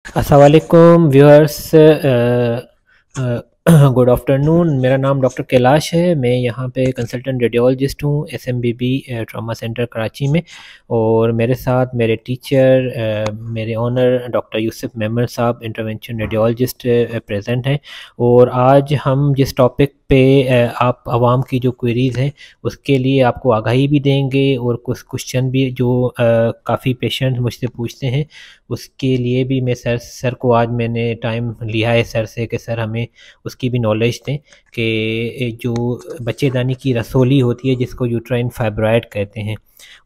अस्सलाम वालेकुम viewers, good afternoon. मेरा नाम डॉक्टर कैलाश है। मैं यहाँ पे कंसल्टेंट रेडियोलॉजिस्ट हूँ एसएमबीबी ट्रॉमा सेंटर कराची में। और मेरे साथ मेरे टीचर मेरे ऑनर डॉक्टर यूसुफ मेमन साहब इंटरवेंशन रेडियोलॉजिस्ट प्रेजेंट हैं। और आज हम जिस टॉपिक पे आप आवाम की जो क्वेरीज़ हैं उसके लिए आपको आगाही भी देंगे और कुछ क्वेश्चन भी जो काफ़ी पेशेंट मुझसे पूछते हैं उसके लिए भी मैं सर को आज मैंने टाइम लिया है सर से कि सर हमें उसकी भी नॉलेज दें कि जो बच्चेदानी की रसोली होती है जिसको यूट्राइन फाइब्रॉयड कहते हैं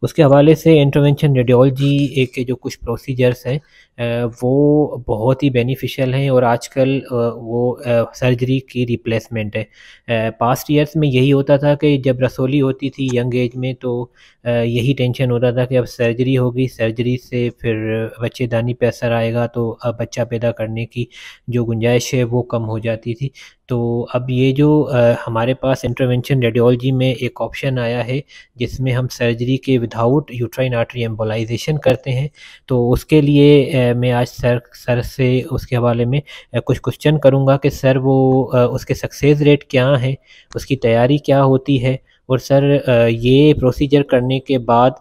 उसके हवाले से इंटरवेंशन रेडियोलॉजी एक जो कुछ प्रोसीजर्स हैं वो बहुत ही बेनिफिशियल हैं और आजकल वो सर्जरी की रिप्लेसमेंट है। पास्ट ईयर्स में यही होता था कि जब रसोली होती थी यंग एज में तो यही टेंशन होता था कि अब सर्जरी होगी, सर्जरी से फिर बच्चेदानी पे असर आएगा तो अब बच्चा पैदा करने की जो गुंजाइश है वो कम हो जाती थी। तो अब ये जो हमारे पास इंटरवेंशन रेडियोलॉजी में एक ऑप्शन आया है जिसमें हम सर्जरी के विदाउट यूट्राइन आर्टरी एम्बोलाइजेशन करते हैं। तो उसके लिए मैं आज सर से उसके हवाले में कुछ क्वेश्चन करूँगा कि सर वो उसके सक्सेस रेट क्या हैं, उसकी तैयारी क्या होती है और सर ये प्रोसीजर करने के बाद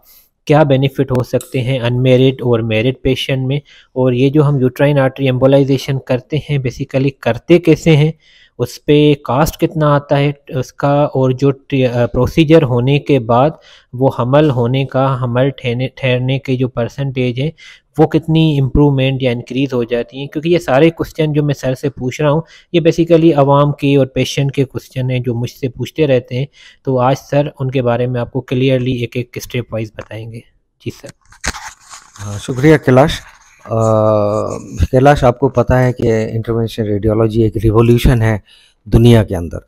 क्या बेनिफिट हो सकते हैं अनमेरिड और मैरिड पेशेंट में। और ये जो हम यूट्राइन आर्टरी एम्बोलाइजेशन करते हैं बेसिकली करते कैसे हैं, उस पे कास्ट कितना आता है उसका, और जो प्रोसीजर होने के बाद वो हमल होने का हमल ठहरने के जो परसेंटेज है वो कितनी इम्प्रूवमेंट या इंक्रीज़ हो जाती हैं। क्योंकि ये सारे क्वेश्चन जो मैं सर से पूछ रहा हूँ ये बेसिकली आवाम के और पेशेंट के क्वेश्चन हैं जो मुझसे पूछते रहते हैं। तो आज सर उनके बारे में आपको क्लियरली एक एक स्टेप वाइज बताएंगे। जी सर। हाँ, शुक्रिया कैलाश। कैलाश, आपको पता है कि इंटरवेंशन रेडियोलॉजी एक रिवॉल्यूशन है दुनिया के अंदर,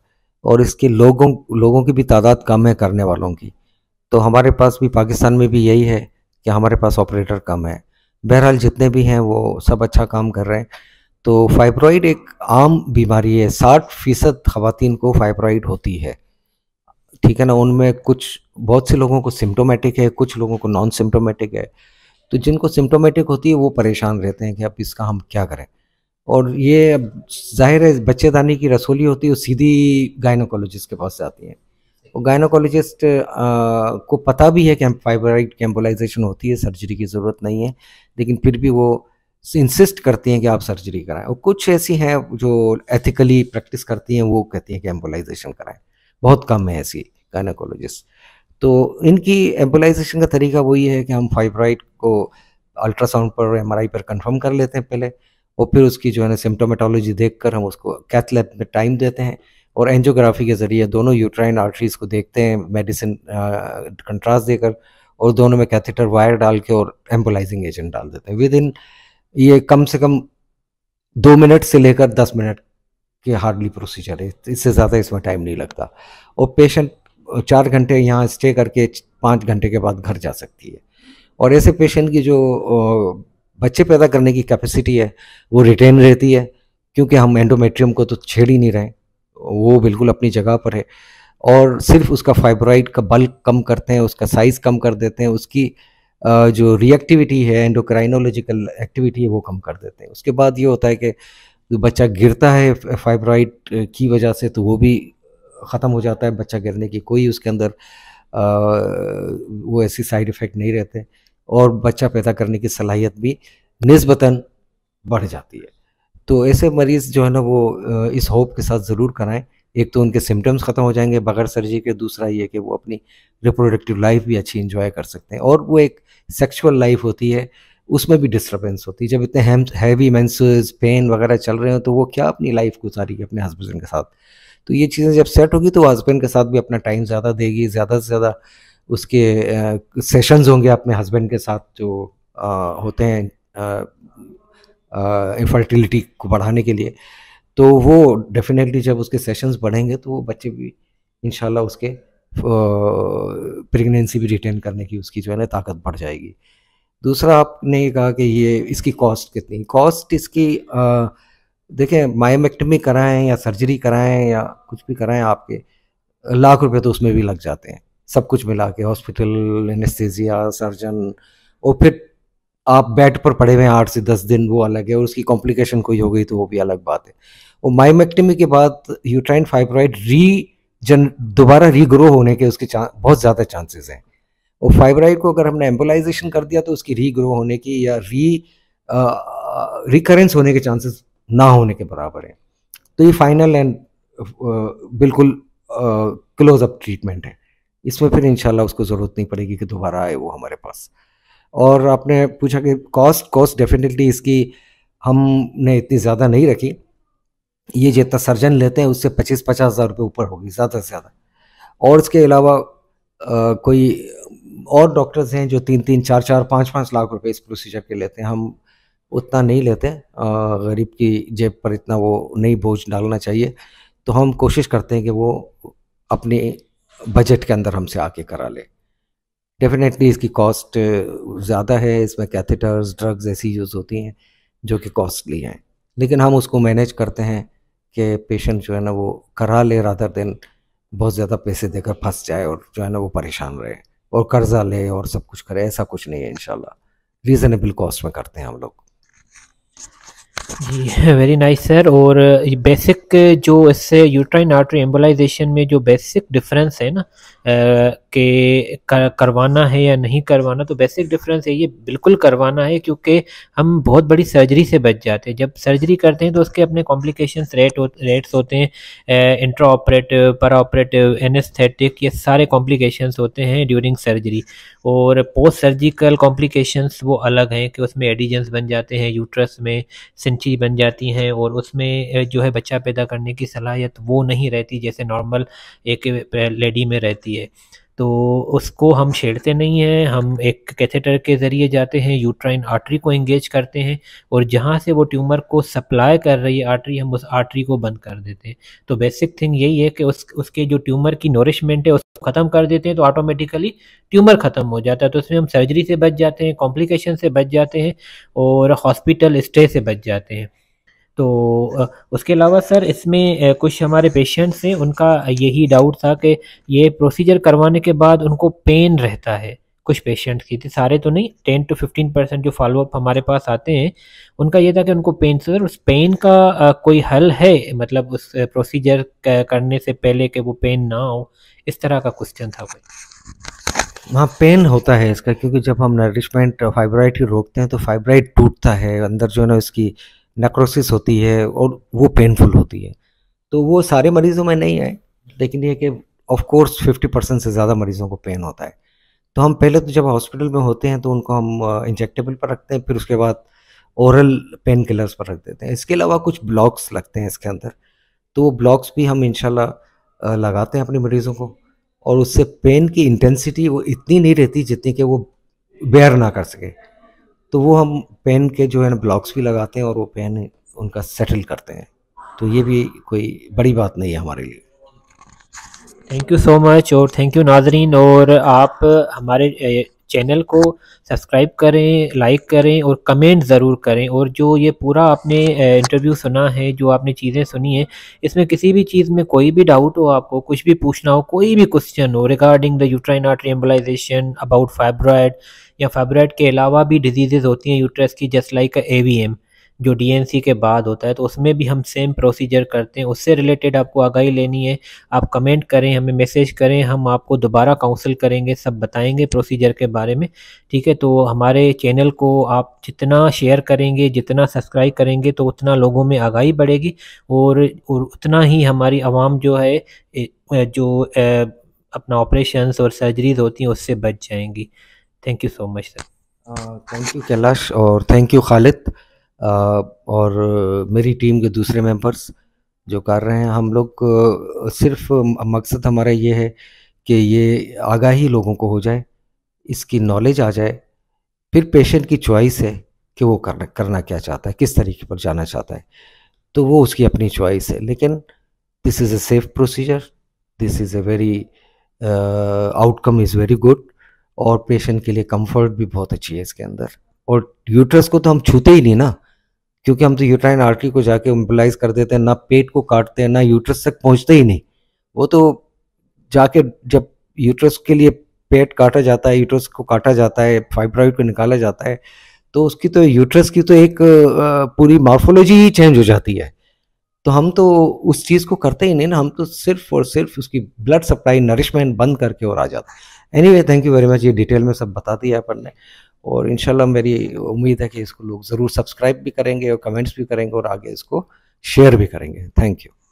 और इसके लोगों लोगों की भी तादाद कम है करने वालों की। तो हमारे पास भी, पाकिस्तान में भी यही है कि हमारे पास ऑपरेटर कम है। बहरहाल जितने भी हैं वो सब अच्छा काम कर रहे हैं। तो फाइब्रॉइड एक आम बीमारी है, 60% खवातीन को फाइब्रॉइड होती है। ठीक है ना। उनमें कुछ, बहुत से लोगों को सिम्टोमेटिक है, कुछ लोगों को नॉन सिम्टोमेटिक है। तो जिनको सिम्टोमेटिक होती है वो परेशान रहते हैं कि अब इसका हम क्या करें। और ये अब जाहिर है, बच्चेदानी की रसोली होती है वो सीधी गायनोकोलॉजिस्ट के पास जाती है। वो गायनोकोलॉजिस्ट को पता भी है कि फाइब्रॉइड की एम्बोलाइजेशन होती है, सर्जरी की ज़रूरत नहीं है, लेकिन फिर भी वो इंसिस्ट करती हैं कि आप सर्जरी कराएं। और कुछ ऐसी हैं जो एथिकली प्रैक्टिस करती हैं, वो कहती हैं कि एम्बोलाइजेशन कराएं। बहुत कम है ऐसी गायनोकोलॉजिस्ट। तो इनकी एम्बोलाइजेशन का तरीका वही है कि हम फाइब्रॉइड को अल्ट्रासाउंड पर, एमआरआई पर कंफर्म कर लेते हैं पहले, और फिर उसकी जो है ना सिम्टोमेटोलॉजी देखकर हम उसको कैथ लैब में टाइम देते हैं, और एंजियोग्राफी के ज़रिए दोनों यूट्राइन आर्टरीज को देखते हैं, मेडिसिन कंट्रास्ट देकर, और दोनों में कैथेटर वायर डाल के और एम्बोलाइजिंग एजेंट डाल देते हैं। विद इन ये कम से कम 2 मिनट से लेकर 10 मिनट के हार्डली प्रोसीजर है, इससे ज़्यादा इसमें टाइम नहीं लगता। और पेशेंट 4 घंटे यहाँ स्टे करके 5 घंटे के बाद घर जा सकती है। और ऐसे पेशेंट की जो बच्चे पैदा करने की कैपेसिटी है वो रिटेन रहती है, क्योंकि हम एंडोमेट्रियम को तो छेड़ ही नहीं रहे, वो बिल्कुल अपनी जगह पर है। और सिर्फ उसका फाइब्रॉइड का बल्क कम करते हैं, उसका साइज़ कम कर देते हैं, उसकी जो रिएक्टिविटी है, एंडोक्राइनोलॉजिकल एक्टिविटी है, वो कम कर देते हैं। उसके बाद ये होता है कि बच्चा गिरता है फाइब्रॉइड की वजह से, तो वो भी ख़त्म हो जाता है। बच्चा गिरने की कोई उसके अंदर वो ऐसी साइड इफ़ेक्ट नहीं रहते, और बच्चा पैदा करने की सलाहियत भी निस्बतन बढ़ जाती है। तो ऐसे मरीज़ जो है ना वो इस होप के साथ ज़रूर कराएं। एक तो उनके सिम्टम्स ख़त्म हो जाएंगे बगैर सर्जरी के, दूसरा ये कि वो अपनी रिप्रोडक्टिव लाइफ भी अच्छी इंजॉय कर सकते हैं। और वो एक सेक्सुअल लाइफ होती है, उसमें भी डिस्टर्बेंस होती है। जब इतने हैवी मेंसेस, पेन वगैरह चल रहे हो, तो वो क्या अपनी लाइफ गुजारेगी अपने हस्बैंड के साथ। तो ये चीज़ें जब सेट होगी तो हस्बैंड के साथ भी अपना टाइम ज़्यादा देगी, ज़्यादा से ज़्यादा उसके सेशंस होंगे अपने हस्बैंड के साथ जो होते हैं इनफर्टिलिटी को बढ़ाने के लिए। तो वो डेफिनेटली जब उसके सेशंस बढ़ेंगे तो वो बच्चे भी इंशाल्लाह उसके प्रेगनेंसी भी रिटेन करने की उसकी जो है ना ताकत बढ़ जाएगी। दूसरा, आपने ये कहा कि ये इसकी कॉस्ट कितनी, कॉस्ट इसकी देखें, मायोमेक्टमी कराएं या सर्जरी कराएं या कुछ भी कराएं, आपके लाख रुपए तो उसमें भी लग जाते हैं, सब कुछ मिला के, हॉस्पिटल, एनेस्थीसिया, सर्जन, और फिर आप बेड पर पड़े हुए हैं 8 से 10 दिन, वो अलग है, और उसकी कॉम्प्लिकेशन कोई हो गई तो वो भी अलग बात है। और माइमेक्टमी के बाद यूट्राइन फाइब्रॉइड दोबारा रीग्रो होने के उसके बहुत ज़्यादा चांसेस हैं। और फाइब्रॉइड को अगर हमने एम्बोलाइजेशन कर दिया तो उसकी रीग्रो होने की या रिकरेंस होने के चांसेस ना होने के बराबर है। तो ये फाइनल एंड बिल्कुल क्लोज अप ट्रीटमेंट है। इसमें फिर इंशाल्लाह उसको ज़रूरत नहीं पड़ेगी कि दोबारा आए वो हमारे पास। और आपने पूछा कि कॉस्ट डेफिनेटली इसकी हमने इतनी ज़्यादा नहीं रखी। ये जितना सर्जन लेते हैं उससे 25-50 हज़ार रुपये ऊपर होगी ज़्यादा से ज़्यादा। और इसके अलावा कोई और डॉक्टर्स हैं जो 3-3, 4-4, 5-5 लाख रुपए इस प्रोसीजर के लेते हैं। हम उतना नहीं लेते, गरीब की जेब पर इतना वो नहीं बोझ डालना चाहिए। तो हम कोशिश करते हैं कि वो अपने बजट के अंदर हमसे आके करा ले। डेफिनेटली इसकी कॉस्ट ज़्यादा है, इसमें कैथेटर्स, ड्रग्स ऐसी यूज़ होती हैं जो कि कॉस्टली हैं, लेकिन हम उसको मैनेज करते हैं कि पेशेंट जो है ना वो करा ले, रादर देन बहुत ज़्यादा पैसे देकर फंस जाए और जो है ना वो परेशान रहे और कर्जा ले और सब कुछ करे। ऐसा कुछ नहीं है, इंशाल्लाह रीज़नेबल कॉस्ट में करते हैं हम लोग। जी वेरी नाइस सर। और बेसिक जो इससे यूट्राइन आर्टरी एम्बोलाइजेशन में जो बेसिक डिफरेंस है ना कि करवाना है या नहीं करवाना, तो बेसिक डिफरेंस है ये बिल्कुल करवाना है, क्योंकि हम बहुत बड़ी सर्जरी से बच जाते हैं। जब सर्जरी करते हैं तो उसके अपने कॉम्प्लिकेशंस रेट्स होते हैं, इंट्रा ऑपरेटिव, परा ऑपरेटिव, एनेस्थेटिक, ये सारे कॉम्प्लिकेशंस होते हैं ड्यूरिंग सर्जरी। और पोस्ट सर्जिकल कॉम्प्लिकेशंस वो अलग हैं कि उसमें एडिजन्स बन जाते हैं यूट्रस में, सिंची बन जाती हैं, और उसमें जो है बच्चा पैदा करने की सलाहियत वो नहीं रहती जैसे नॉर्मल एक लेडी में रहती है। तो उसको हम छेड़ते नहीं हैं, हम एक कैथेटर के ज़रिए जाते हैं, यूट्राइन आर्टरी को एंगेज करते हैं, और जहाँ से वो ट्यूमर को सप्लाई कर रही है आर्टरी, हम उस आर्टरी को बंद कर देते हैं। तो बेसिक थिंग यही है कि उसके जो ट्यूमर की नोरिशमेंट है उसको ख़त्म कर देते हैं, तो ऑटोमेटिकली ट्यूमर ख़त्म हो जाता है। तो उसमें हम सर्जरी से बच जाते हैं, कॉम्प्लिकेशन से बच जाते हैं, और हॉस्पिटल स्टे से बच जाते हैं। तो उसके अलावा सर इसमें कुछ हमारे पेशेंट्स हैं, उनका यही डाउट था कि ये प्रोसीजर करवाने के बाद उनको पेन रहता है। कुछ पेशेंट्स की थी, सारे तो नहीं, 10 to 15% जो फॉलोअप हमारे पास आते हैं उनका ये था कि उनको पेन। सर उस पेन का कोई हल है, मतलब उस प्रोसीजर करने से पहले कि वो पेन ना हो, इस तरह का क्वेश्चन था कोई? हाँ, पेन होता है इसका, क्योंकि जब हम नरिशमेंट फाइब्राइड की रोकते हैं तो फाइब्राइड टूटता है, अंदर जो है ना उसकी नेक्रोसिस होती है और वो पेनफुल होती है। तो वो सारे मरीजों में नहीं है, लेकिन ये कि ऑफ कोर्स 50% से ज़्यादा मरीजों को पेन होता है। तो हम पहले तो जब हॉस्पिटल में होते हैं तो उनको हम इंजेक्टेबल पर रखते हैं, फिर उसके बाद ओरल पेन किलर्स पर रख देते हैं। इसके अलावा कुछ ब्लॉक्स लगते हैं इसके अंदर, तो वो ब्लॉक्स भी हम इंशाल्लाह लगाते हैं अपने मरीज़ों को, और उससे पेन की इंटेंसिटी वो इतनी नहीं रहती जितनी कि वो बेयर ना कर सके। तो वो हम पेन के जो है ना ब्लॉक्स भी लगाते हैं और वो पेन उनका सेटल करते हैं। तो ये भी कोई बड़ी बात नहीं है हमारे लिए। थैंक यू सो मच, और थैंक यू नाजरीन। और आप हमारे चैनल को सब्सक्राइब करें, लाइक करें और कमेंट ज़रूर करें। और जो ये पूरा आपने इंटरव्यू सुना है, जो आपने चीज़ें सुनी हैं, इसमें किसी भी चीज़ में कोई भी डाउट हो, आपको कुछ भी पूछना हो, कोई भी क्वेश्चन हो regarding the uterine artery embolisation, about fibroid, या फाइब्रॉयड के अलावा भी डिजीज़ होती हैं यूट्रस की, जस्ट लाइक AVM जो DNC के बाद होता है, तो उसमें भी हम सेम प्रोसीजर करते हैं। उससे रिलेटेड आपको आगाही लेनी है, आप कमेंट करें, हमें मैसेज करें, हम आपको दोबारा काउंसिल करेंगे, सब बताएंगे प्रोसीजर के बारे में। ठीक है, तो हमारे चैनल को आप जितना शेयर करेंगे, जितना सब्सक्राइब करेंगे, तो उतना लोगों में आगाही बढ़ेगी, और उतना ही हमारी आवाम जो है जो अपना ऑपरेशंस और सर्जरीज होती हैं उससे बच जाएंगी। Thank you so much sir. Thank you Kailash, और थैंक यू खालिद, और मेरी टीम के दूसरे मेंबर्स जो कर रहे हैं। हम लोग सिर्फ मकसद हमारा ये है कि ये आगाही लोगों को हो जाए, इसकी नॉलेज आ जाए, फिर पेशेंट की चॉइस है कि वो करना क्या चाहता है, किस तरीके पर जाना चाहता है, तो वो उसकी अपनी चॉइस है। लेकिन this is a safe procedure, this is a very outcome is very good, और पेशेंट के लिए कंफर्ट भी बहुत अच्छी है इसके अंदर। और यूट्रस को तो हम छूते ही नहीं ना, क्योंकि हम तो यूट्राइन आर्टरी को जाके इम्बोलाइज कर देते हैं, ना पेट को काटते हैं, ना यूट्रस तक पहुंचते ही नहीं। वो तो जाके जब यूट्रस के लिए पेट काटा जाता है, यूट्रस को काटा जाता है, फाइब्रॉइड को निकाला जाता है, तो उसकी तो यूट्रस की तो एक पूरी मॉर्फोलॉजी ही चेंज हो जाती है। तो हम तो उस चीज़ को करते ही नहीं ना, हम तो सिर्फ और सिर्फ उसकी ब्लड सप्लाई नरिशमेंट बंद करके और आ जाता। Anyway, thank you very much, ये डिटेल में सब बता दिया अपन ने, और इंशाल्लाह मेरी उम्मीद है कि इसको लोग ज़रूर सब्सक्राइब भी करेंगे और कमेंट्स भी करेंगे और आगे इसको शेयर भी करेंगे। Thank you.